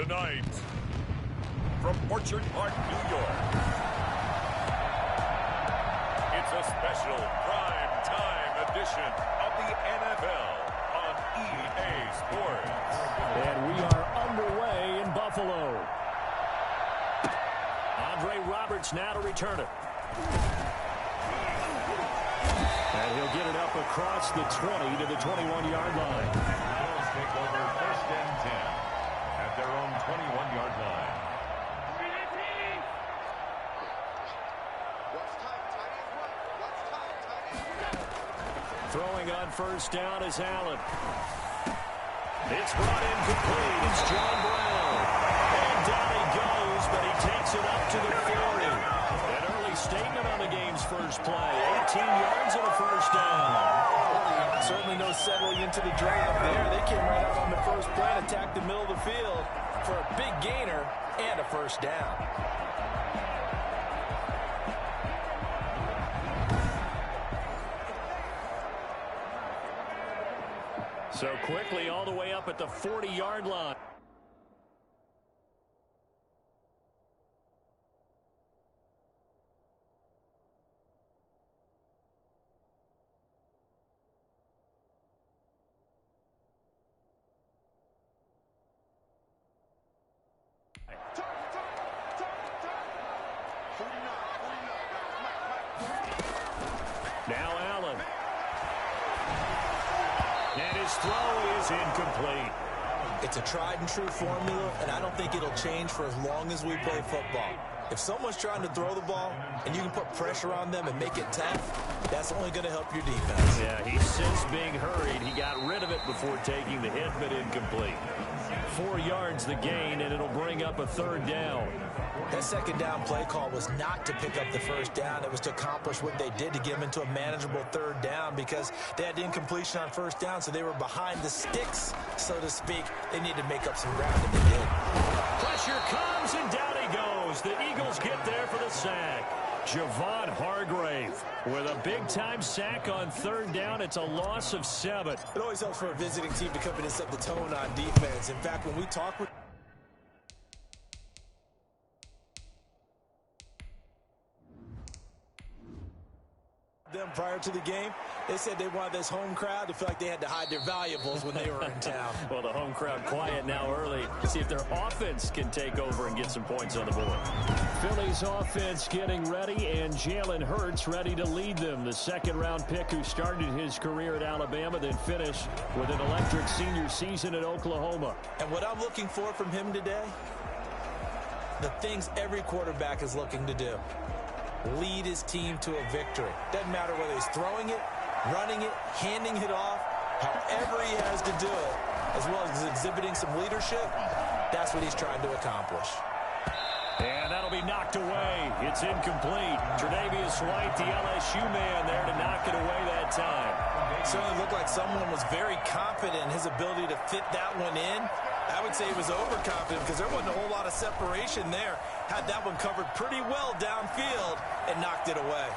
Tonight, from Orchard Park, New York, it's a special prime time edition of the NFL on EA Sports. And we are underway in Buffalo. Andre Roberts now to return it. And he'll get it up across the 20 to the 21-yard line. Bills take over 1st and 10 at their own 21-yard line. Throwing on 1st down is Allen. It's brought in complete. It's John Brown. And down he goes, but he takes it up to the 40. An early statement on the game's first play. 18 yards and a 1st down. Certainly no settling into the drive there. They came right out on the first play and attacked the middle of the field for a big gainer and a 1st down. So quickly all the way up at the 40-yard line. Now Allen. And his throw is incomplete. It's a tried and true formula, and I don't think it'll change for as long as we play football. If someone's trying to throw the ball and you can put pressure on them and make it tough, that's only going to help your defense. Yeah, he's since being hurried. He got rid of it before taking the hit, but incomplete. 4 yards the gain, and it'll bring up a 3rd down. That 2nd down play call was not to pick up the 1st down. It was to accomplish what they did to get them into a manageable 3rd down because they had incompletion on 1st down, so they were behind the sticks, so to speak. They needed to make up some ground, and they did. Pressure comes, and down he goes. The Eagles get there for the sack. Javon Hargrave with a big-time sack on 3rd down. It's a loss of 7. It always helps for a visiting team to come in and set the tone on defense. In fact, when we talk with them prior to the game, they said they wanted this home crowd to feel like they had to hide their valuables when they were in town. Well, the home crowd quiet now early. See if their offense can take over and get some points on the board. Philly's offense getting ready, and Jalen Hurts ready to lead them. The 2nd-round pick who started his career at Alabama, then finished with an electric senior season at Oklahoma. And what I'm looking for from him today, the things every quarterback is looking to do. Lead his team to a victory. Doesn't matter whether he's throwing it, running it, handing it off, however he has to do it, as well as exhibiting some leadership, that's what he's trying to accomplish. And that'll be knocked away. It's incomplete. Tre'Davious White, the LSU man, there to knock it away that time. It certainly looked like someone was very confident in his ability to fit that one in. I would say he was overconfident because there wasn't a whole lot of separation there. Had that one covered pretty well downfield and knocked it away.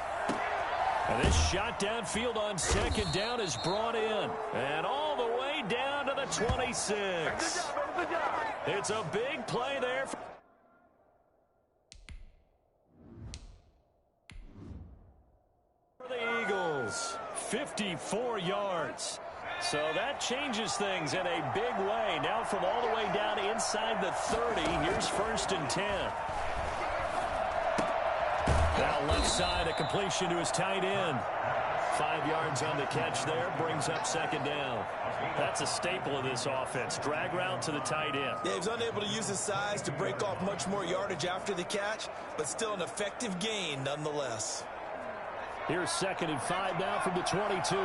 And this shot downfield on 2nd down is brought in. And all the way down to the 26. Good job. It's a big play there for the Eagles. 54 yards. So that changes things in a big way. Now from all the way down inside the 30, here's 1st and 10. Now left side, a completion to his tight end. 5 yards on the catch there, brings up 2nd down. That's a staple of this offense. Drag route to the tight end. Yeah, he was unable to use his size to break off much more yardage after the catch, but still an effective gain nonetheless. Here's 2nd and 5 now from the 22.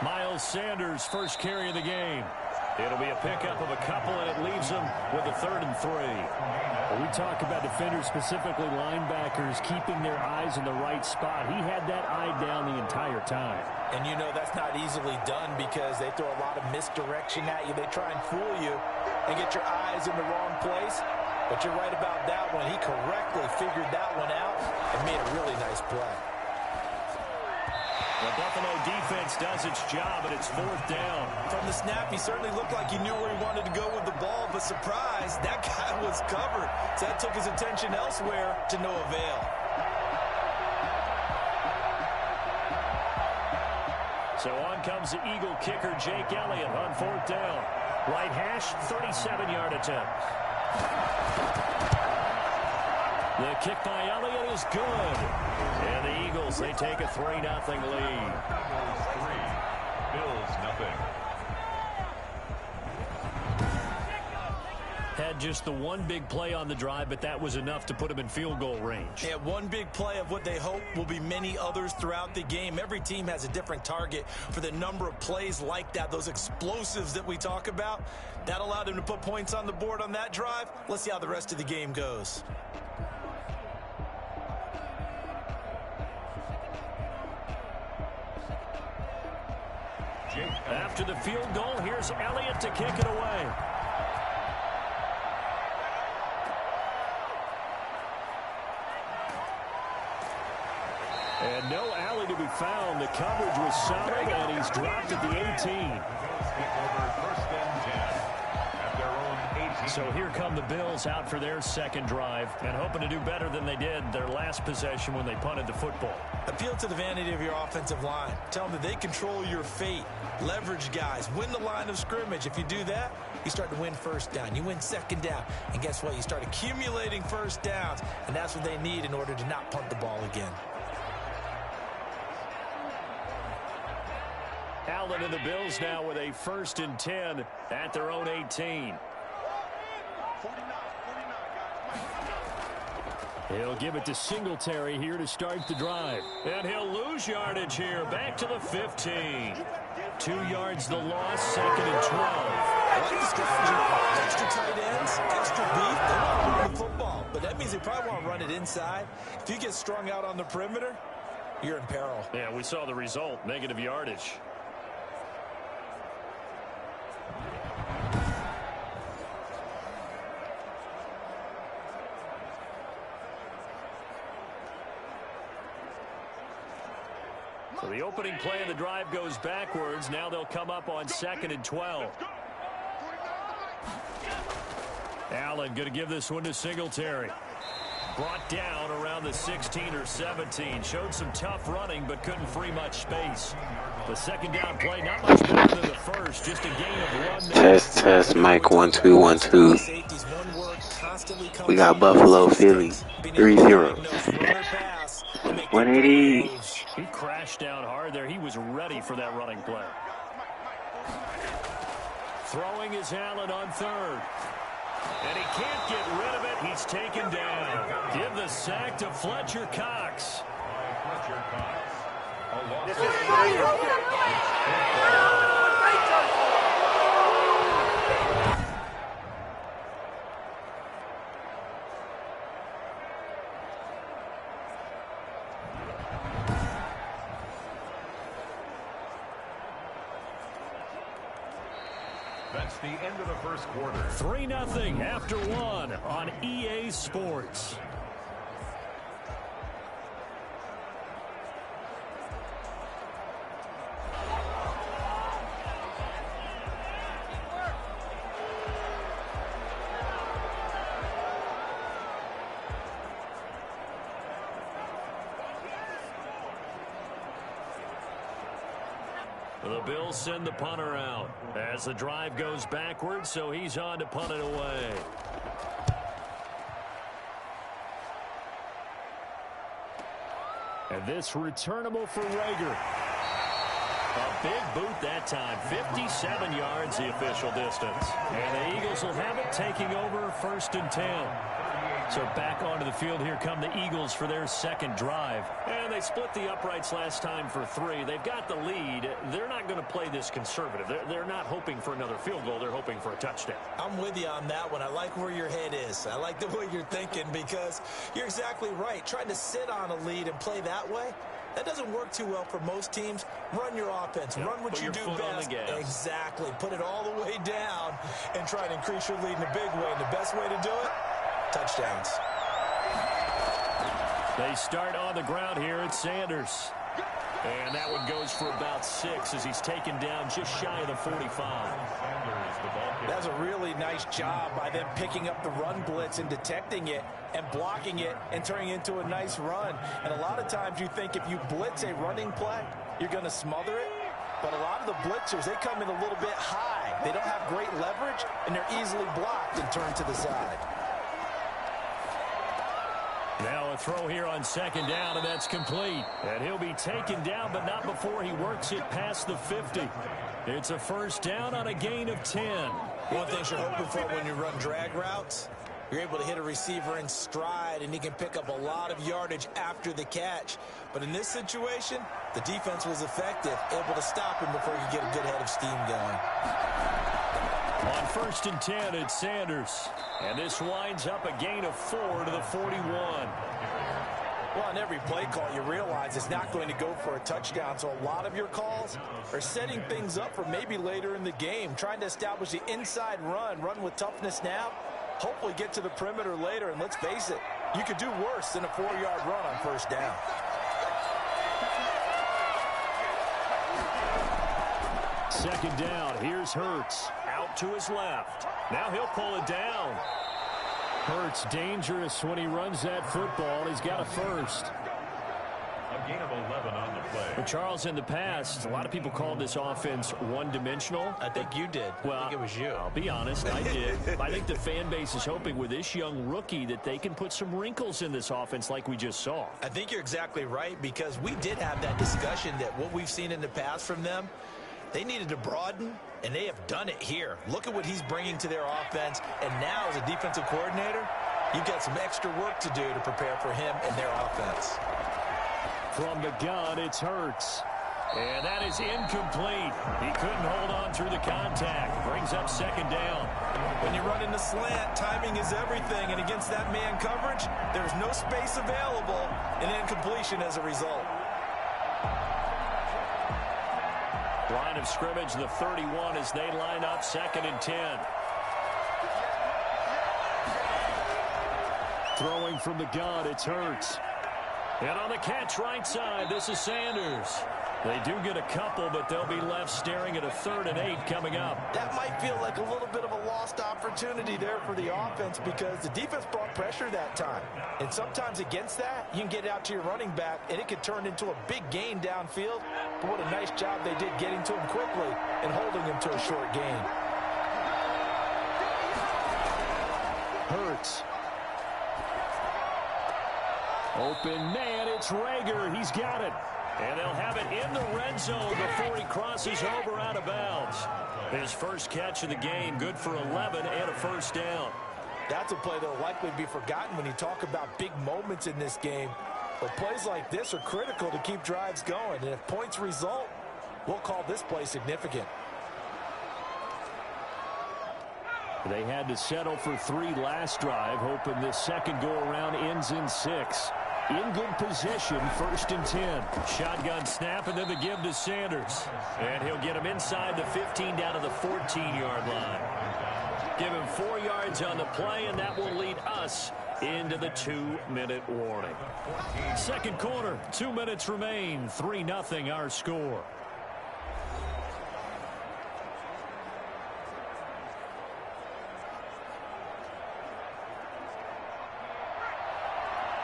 Miles Sanders, first carry of the game. It'll be a pickup of a couple, and it leaves them with a 3rd and 3. When we talk about defenders, specifically linebackers, keeping their eyes in the right spot, he had that eye down the entire time. And you know that's not easily done because they throw a lot of misdirection at you. They try and fool you and get your eyes in the wrong place. But you're right about that one. He correctly figured that one out and made a really nice play. The Buffalo defense does its job, and it's 4th down. From the snap, he certainly looked like he knew where he wanted to go with the ball, but surprise, that guy was covered. So that took his attention elsewhere to no avail. So on comes the Eagle kicker, Jake Elliott, on 4th down. Right hash, 37-yard attempt. The kick by Elliott is good. And the Eagles, they take a 3-0 lead. Bills nothing. Had just the one big play on the drive, but that was enough to put him in field goal range. Yeah, one big play of what they hope will be many others throughout the game. Every team has a different target for the number of plays like that, those explosives that we talk about. That allowed him to put points on the board on that drive. Let's see how the rest of the game goes. After the field goal, here's Elliott to kick it away. And no alley to be found. The coverage was solid, and he's dropped at the 18. So here come the Bills out for their second drive and hoping to do better than they did their last possession when they punted the football. Appeal to the vanity of your offensive line. Tell them that they control your fate. Leverage guys. Win the line of scrimmage. If you do that, you start to win first down. You win second down. And guess what? You start accumulating first downs. And that's what they need in order to not punt the ball again. Allen and the Bills now with a 1st and 10 at their own 18. He'll give it to Singletary here to start the drive. And he'll lose yardage here. Back to the 15. 2 yards the loss, 2nd and 12. I like the strategy. Extra tight ends, extra beef. They want to run the football, but that means they probably want to run it inside. If you get strung out on the perimeter, you're in peril. Yeah, we saw the result, negative yardage. So the opening play of the drive goes backwards. Now they'll come up on 2nd and 12. Allen going to give this one to Singletary. Brought down around the 16 or 17. Showed some tough running, but couldn't free much space. The second down play, not much better than the first. Just a gain of 1. Test, Mike 1 2 1 2. We got Buffalo, Philly, 3-0. 180. He crashed down hard there. He was ready for that running play. Throwing is Allen on 3rd. And he can't get rid of it. He's taken down. Give the sack to Fletcher Cox. That's the end of the first quarter. 3-0 after 1 on EA Sports. The Bills send the punter out as the drive goes backwards, so he's on to punt it away. And this returnable for Rager. A big boot that time. 57 yards the official distance. And the Eagles will have it, taking over 1st and 10. So back onto the field, here come the Eagles for their second drive. And they split the uprights last time for 3. They've got the lead. They're not going to play this conservative. They're not hoping for another field goal. They're hoping for a touchdown. I'm with you on that one. I like where your head is. I like the way you're thinking because you're exactly right. Trying to sit on a lead and play that way, that doesn't work too well for most teams. Run your offense. Yep. Run what you do best. Exactly. Put it all the way down and try to increase your lead in a big way. And the best way to do it, touchdowns. They start on the ground here at Sanders. And that one goes for about 6 as he's taken down just shy of the 45. That's a really nice job by them picking up the run blitz and detecting it and blocking it and turning it into a nice run. And a lot of times you think if you blitz a running play, you're going to smother it. But a lot of the blitzers, they come in a little bit high. They don't have great leverage, and they're easily blocked and turned to the side. Now a throw here on 2nd down, and that's complete. And he'll be taken down, but not before he works it past the 50. It's a 1st down on a gain of 10. One thing you're hoping for when you run drag routes, you're able to hit a receiver in stride, and he can pick up a lot of yardage after the catch. But in this situation, the defense was effective, able to stop him before he could get a good head of steam going. On 1st and 10, it's Sanders. And this winds up a gain of 4 to the 41. Well, on every play call, you realize it's not going to go for a touchdown. So a lot of your calls are setting things up for maybe later in the game, trying to establish the inside run with toughness now, hopefully get to the perimeter later. And let's face it, you could do worse than a 4-yard run on 1st down. Second down, here's Hurts. Out to his left. Now he'll pull it down. Hurts dangerous when he runs that football. He's got a 1st. A gain of 11 on the play. But Charles, in the past, a lot of people called this offense one-dimensional. I think you did. Well, I think it was you. I'll be honest, I did. I think the fan base is hoping with this young rookie that they can put some wrinkles in this offense like we just saw. I think you're exactly right, because we did have that discussion that what we've seen in the past from them, they needed to broaden, and they have done it here. Look at what he's bringing to their offense, and now as a defensive coordinator, you've got some extra work to do to prepare for him and their offense. From the gun, it's Hurts. And that is incomplete. He couldn't hold on through the contact. Brings up 2nd down. When you run in the slant, timing is everything, and against that man coverage, there's no space available, and incompletion as a result. Line of scrimmage, the 31, as they line up 2nd and 10. Throwing from the gun, it's Hurts. And on the catch right side, this is Sanders. They do get a couple, but they'll be left staring at a 3rd and 8 coming up. That might feel like a little bit of a lost opportunity there for the offense, because the defense brought pressure that time. And sometimes against that, you can get out to your running back, and it could turn into a big gain downfield. But what a nice job they did getting to him quickly and holding him to a short gain. Hurts. Open man, it's Rager. He's got it. And they'll have it in the red zone before he crosses over out of bounds. His first catch of the game, good for 11 and a 1st down. That's a play that will likely be forgotten when you talk about big moments in this game. But plays like this are critical to keep drives going. And if points result, we'll call this play significant. They had to settle for 3 last drive, hoping this second go-around ends in 6. In good position, 1st and 10. Shotgun snap, and then the give to Sanders. And he'll get him inside the 15 down to the 14-yard line. Give him 4 yards on the play, and that will lead us into the 2-minute warning. Second quarter, 2 minutes remain. 3-0 our score.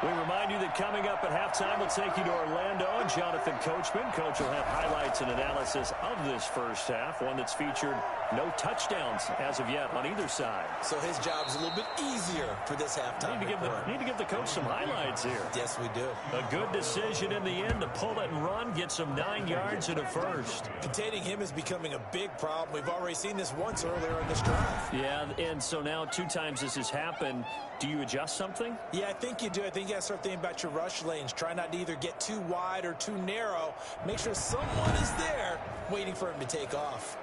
We remind you that coming up at halftime, we'll take you to Orlando and Jonathan Coachman. Coach will have highlights and analysis of this first half, one that's featured no touchdowns as of yet on either side. So his job's a little bit easier for this halftime. Need to give the coach some highlights here. Yes, we do. A good decision in the end to pull it and run, get some 9 yards and a 1st. Containing him is becoming a big problem. We've already seen this once earlier in this drive. Yeah, and so now 2 times this has happened. Do you adjust something? Yeah, I think you do. I think you got to start thinking about your rush lanes. Try not to either get too wide or too narrow. Make sure someone is there waiting for him to take off.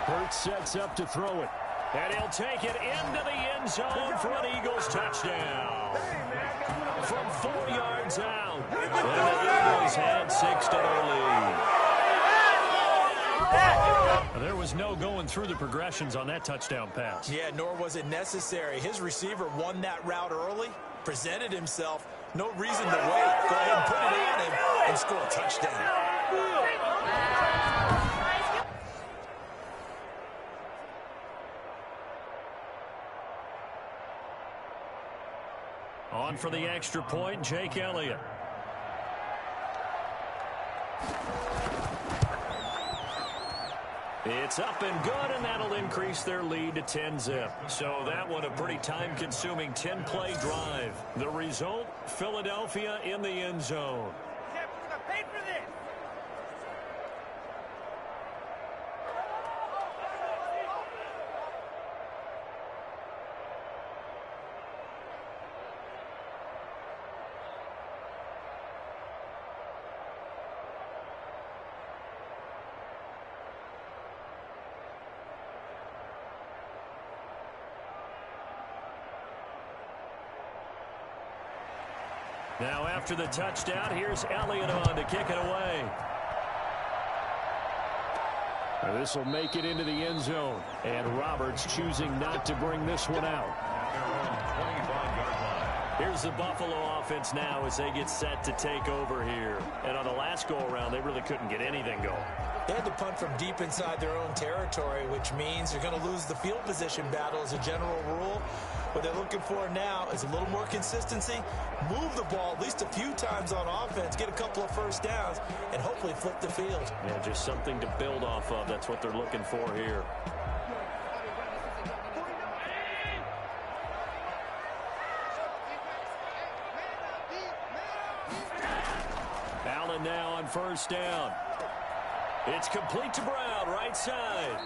Hurts sets up to throw it. And he'll take it into the end zone for an Eagles touchdown. From 4 yards out. And the Eagles had 6 to their lead. There was no going through the progressions on that touchdown pass. Yeah, nor was it necessary. His receiver won that route early, presented himself. No reason to wait. Go ahead and put it on him and score a touchdown. On for the extra point, Jake Elliott. It's up and good, and that'll increase their lead to 10-zip. So that one a pretty time-consuming 10-play drive. The result, Philadelphia in the end zone. Now after the touchdown, here's Elliott on to kick it away. This will make it into the end zone. And Roberts choosing not to bring this one out. Here's the Buffalo offense now as they get set to take over here. And on the last go-around, they really couldn't get anything going. They had to punt from deep inside their own territory, which means you're going to lose the field position battle as a general rule. What they're looking for now is a little more consistency, move the ball at least a few times on offense, get a couple of first downs, and hopefully flip the field. Yeah, just something to build off of. That's what they're looking for here. Allen now on first down. It's complete to Brown, right side.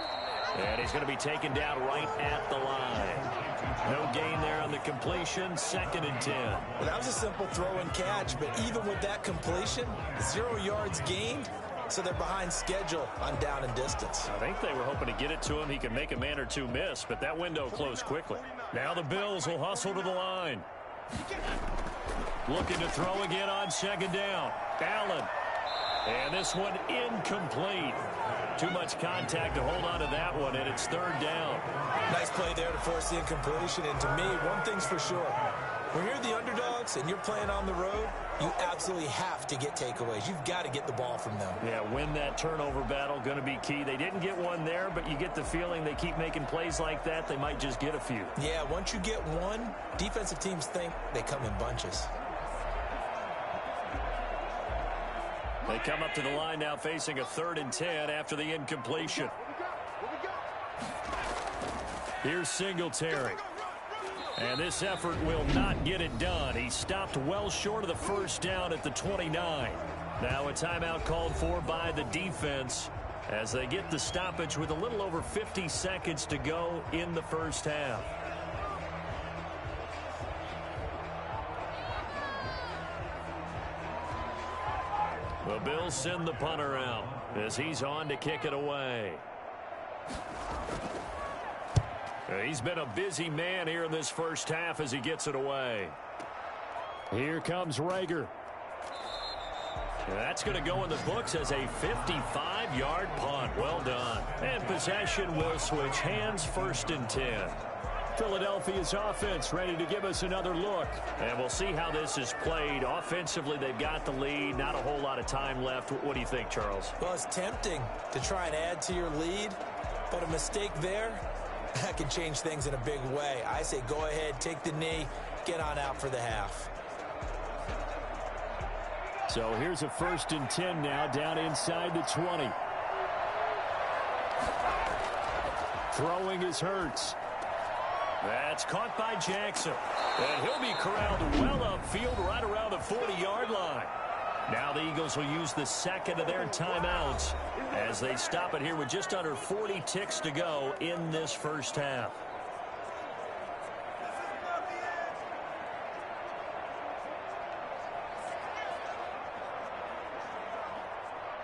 And he's going to be taken down right at the line. No gain there on the completion, 2nd and 10. Well, that was a simple throw and catch, but even with that completion, 0 yards gained, so they're behind schedule on down and distance. I think they were hoping to get it to him. He could make a man or two miss, but that window closed quickly. Now the Bills will hustle to the line. Looking to throw again on 2nd down. Allen. And this one incomplete. Too much contact to hold on to that one, and it's 3rd down. Nice play there to force the incompletion. And to me, one thing's for sure. When you're the underdogs and you're playing on the road, you absolutely have to get takeaways. You've got to get the ball from them. Yeah, win that turnover battle, going to be key. They didn't get one there, but you get the feeling they keep making plays like that, they might just get a few. Yeah, once you get one, defensive teams think they come in bunches. They come up to the line now facing a 3rd and 10 after the incompletion. Here's Singletary. And this effort will not get it done. He stopped well short of the first down at the 29. Now a timeout called for by the defense as they get the stoppage with a little over 50 seconds to go in the first half. The Bills send the punter out as he's on to kick it away. He's been a busy man here in this first half as he gets it away. Here comes Rager. That's going to go in the books as a 55-yard punt. Well done. And possession will switch hands, 1st and 10. Philadelphia's offense ready to give us another look. And we'll see how this is played. Offensively, they've got the lead. Not a whole lot of time left. What do you think, Charles? Well, it's tempting to try and add to your lead, but a mistake there, that can change things in a big way. I say go ahead, take the knee, get on out for the half. So here's a 1st and 10 now down inside the 20. Throwing is Hurts. That's caught by Jackson. And he'll be corralled well upfield right around the 40-yard line. Now the Eagles will use the 2nd of their timeouts as they stop it here with just under 40 ticks to go in this first half.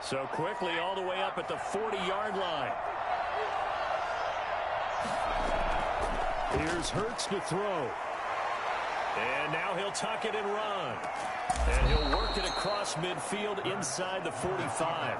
So quickly all the way up at the 40-yard line. Here's Hurts to throw. And now he'll tuck it and run. And he'll work it across midfield inside the 45.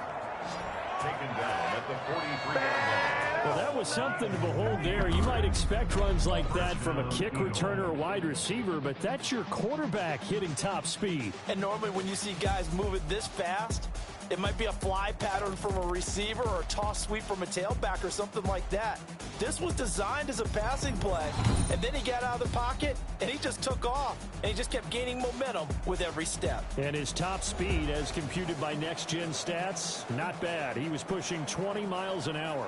taken down at the 43-yard line. Well, that was something to behold there. You might expect runs like that from a kick returner or wide receiver, but that's your quarterback hitting top speed. And normally when you see guys move it this fast, it might be a fly pattern from a receiver or a toss sweep from a tailback or something like that. This was designed as a passing play, and then he got out of the pocket, and he just took off, and he just kept gaining momentum with every step. And his top speed, as computed by Next Gen Stats, not bad. He was pushing 20 miles an hour.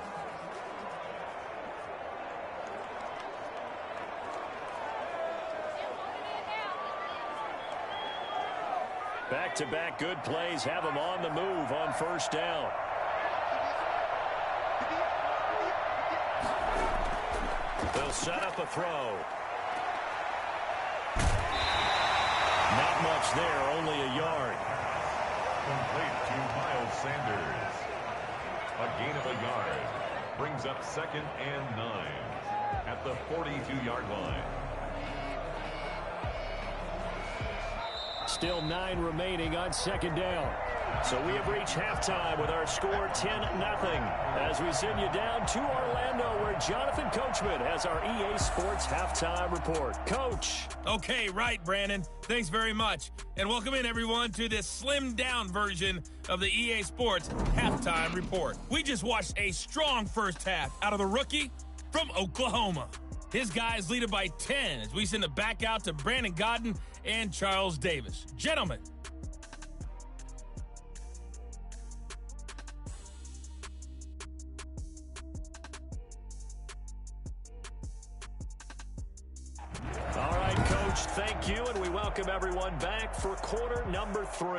Back-to-back good plays have him on the move on first down. They'll set up a throw. Not much there, only a yard. Complete to Miles Sanders. A gain of a yard. Brings up 2nd and 9 at the 42-yard line. Still 9 remaining on second down. So we have reached halftime with our score 10-0. As we send you down to Orlando, where Jonathan Coachman has our EA Sports halftime report. Coach. Okay, right, Brandon. Thanks very much. And welcome in, everyone, to this slimmed-down version of the EA Sports halftime report. We just watched a strong first half out of the rookie from Oklahoma. His guys lead it by 10 as we send it back out to Brandon Gaudin and Charles Davis. Gentlemen. All right, Coach, thank you, and we welcome everyone back for quarter number 3.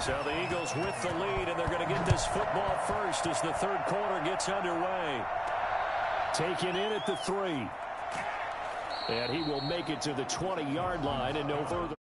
So the Eagles with the lead, and they're going to get this football first as the third quarter gets underway. Taken in at the 3. And he will make it to the 20-yard line and no further.